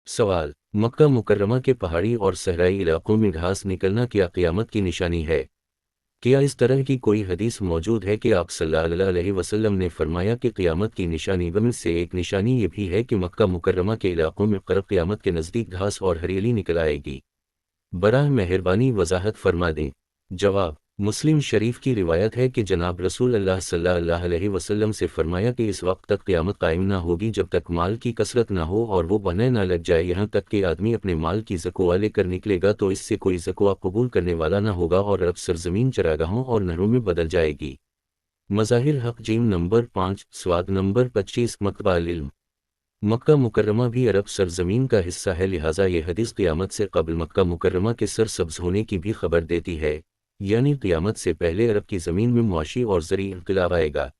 सवाल: मक्का मुकर्रमा के पहाड़ी और सहराई इलाकों में घास निकलना क्या क़यामत की निशानी है? क्या इस तरह की कोई हदीस मौजूद है कि आप सल्लल्लाहु अलैहि वसल्लम ने फरमाया कि क़यामत की निशानी में से एक निशानी ये भी है कि मक्का मुकर्रमा के इलाकों में क़यामत के नज़दीक घास और हरियाली निकल आएगी? बराह मेहरबानी वजाहत फरमा दें। जवाब: मुस्लिम शरीफ की रिवायत है कि जनाब रसूल अल्लाह सल्लल्लाहु अलैहि वसल्लम से फरमाया कि इस वक्त तक क़यामत कायम ना होगी जब तक माल की कसरत ना हो और वो बहने ना लग जाए, यहाँ तक कि आदमी अपने माल की ज़कवा लेकर निकलेगा तो इससे कोई ज़कवा कबूल करने वाला ना होगा और अब सरजमीन चरागाहों और नहरों में बदल जाएगी। मज़ाहिर हक़ जीम नंबर 5 स्वाद नंबर 25 मकतबा इल्म। मक्का मुकर्रमा भी अरब सरजमीन का हिस्सा है, लिहाजा ये हदीस क़यामत से कबल मक्का मुकर्रमा के सरसब्ज होने की भी खबर देती है, यानी क़यामत से पहले अरब की ज़मीन में मुआशी और ज़री इनक़लाब आएगा।